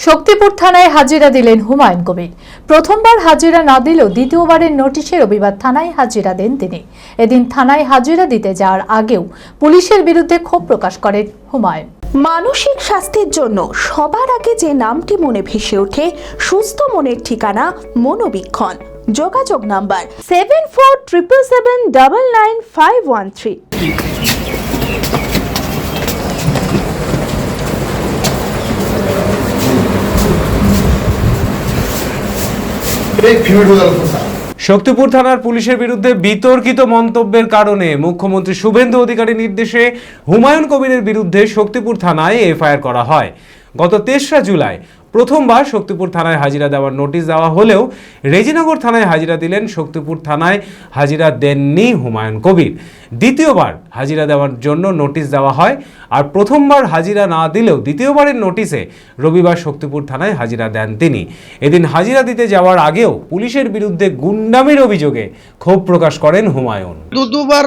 শক্তিপুর থানায় হাজিরা দিলেন হুমায়ুন কবির। প্রথমবার হাজিরা না দিলেও দ্বিতীয়বারের নোটিশে রবিবার থানায় হাজিরা দেন তিনি। এদিন থানায় হাজিরা দিতে যাওয়ার আগেও পুলিশের বিরুদ্ধে ক্ষোভ প্রকাশ করেন হুমায়ুন। মানসিক স্বাস্থ্যের জন্য সবার আগে যে নামটি মনে ভেসে ওঠে, সুস্থ মনের ঠিকানা মনোবীক্ষণ। যোগাযোগ নাম্বার 7477799513। শক্তিপুর থানার পুলিশের বিরুদ্ধে বিতর্কিত মন্তব্যের কারণে মুখ্যমন্ত্রী শুভেন্দু অধিকারীর নির্দেশে হুমায়ুন কবিরের বিরুদ্ধে শক্তিপুর থানায় এফআইআর করা হয়। গত ৩রা জুলাই প্রথমবার শক্তিপুর থানায় হাজিরা দেওয়ার নোটিশ দেওয়া হলেও রেজিনগর থানায় হাজিরা দিলেন। শক্তিপুর থানায় হাজিরা দেননি হুমায়ুন কবির। দ্বিতীয়বার হাজিরা দেওয়ার জন্য নোটিশ দেওয়া হয়, আর প্রথমবার হাজিরা না দিলেও দ্বিতীয়বারের নোটিশে রবিবার শক্তিপুর থানায় হাজিরা দেন তিনি। এদিন হাজিরা দিতে যাওয়ার আগেও পুলিশের বিরুদ্ধে গুন্ডামির অভিযোগে ক্ষোভ প্রকাশ করেন হুমায়ুন। দুবার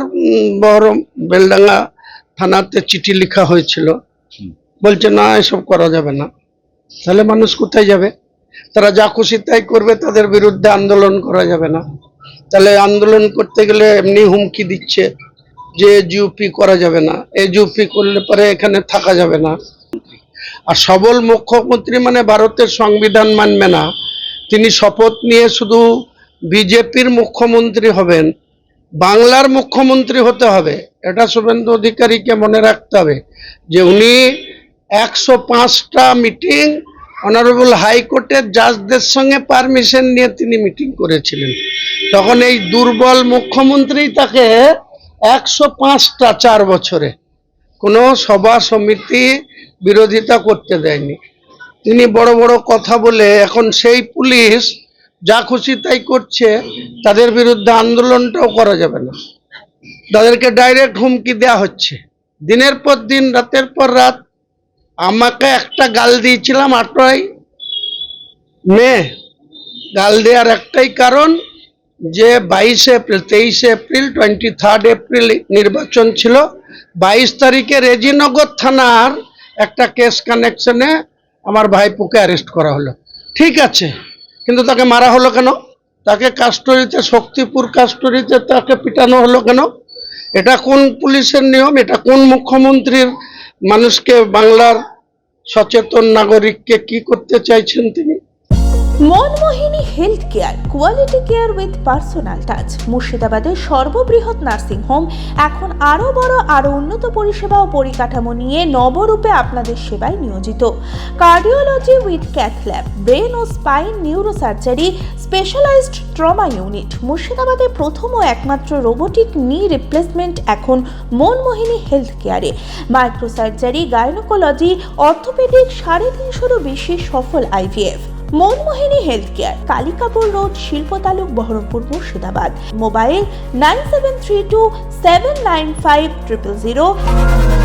বড় বেলডাঙ্গা থানাতে চিঠি লেখা হয়েছিল, বলছে না এসব করা যাবে না। তাহলে মানুষ কোথায় যাবে? তারা যা খুশি তাই করবে, তাদের বিরুদ্ধে আন্দোলন করা যাবে না। তাহলে আন্দোলন করতে গেলে এমনি হুমকি দিচ্ছে যে জিওপি করা যাবে না, এই জিওপি করলে পরে এখানে থাকা যাবে না। আর সবল মুখ্যমন্ত্রী মানে ভারতের সংবিধান মানবে না, তিনি শপথ নিয়ে শুধু বিজেপির মুখ্যমন্ত্রী হবেন, বাংলার মুখ্যমন্ত্রী হতে হবে। এটা শুভেন্দু অধিকারীকে মনে রাখতে হবে যে উনি 105টা মিটিং অনারেবল হাইকোর্টের জাজদের সঙ্গে পারমিশন নিয়ে তিনি মিটিং করেছিলেন। তখন এই দুর্বল মুখ্যমন্ত্রী তাকে 105টা 4 বছরে কোনো সভা সমিতি বিরোধিতা করতে দেয়নি। তিনি বড় বড় কথা বলে এখন সেই পুলিশ যা খুশি তাই করছে, তাদের বিরুদ্ধে আন্দোলনটাও করা যাবে না। তাদেরকে ডাইরেক্ট হুমকি দেওয়া হচ্ছে দিনের পর দিন, রাতের পর রাত। আমাকে একটা গাল দিয়েছিলাম 8ই মে, গাল দেওয়ার একটাই কারণ যে 22 এপ্রিল 23 এপ্রিল 23 এপ্রিল নির্বাচন ছিল, 22 তারিখে রেজিনগর থানার একটা কেস কানেকশনে আমার ভাইপোকে অ্যারেস্ট করা হলো। ঠিক আছে, কিন্তু তাকে মারা হলো কেন? তাকে কাস্টডিতে, শক্তিপুর কাস্টডিতে তাকে পিটানো হলো কেন? এটা কোন পুলিশের নিয়ম? এটা কোন মুখ্যমন্ত্রীর মানুষকে, বাংলার সচেতন নাগরিককে কি করতে চাইছেন তিনি? Manmohini health care, quality care with personal touch. মুর্শিদাবাদের সর্ববৃহৎ নার্সিং হোম এখন আরও বড়, আরও উন্নত পরিষেবা ও পরিকাঠামো নিয়ে নবরূপে আপনাদের সেবায় নিয়োজিত। Cardiology with cath lab, brain ও spine neurosurgery, specialised trauma unit. মুর্শিদাবাদের প্রথম ও একমাত্র রোবোটিক নি রিপ্লেসমেন্ট এখন মনমোহিনী হেলথ কেয়ারে। মাইক্রোসার্জারি, গাইনোকোলজি, অর্থোপেডিক, 350-এরও বেশি সফল IVF। Manmohini health care, Kalikapur road, শিল্প তালুক, বহরমপুর, মুর্শিদাবাদ। মোবাইল 9732795000।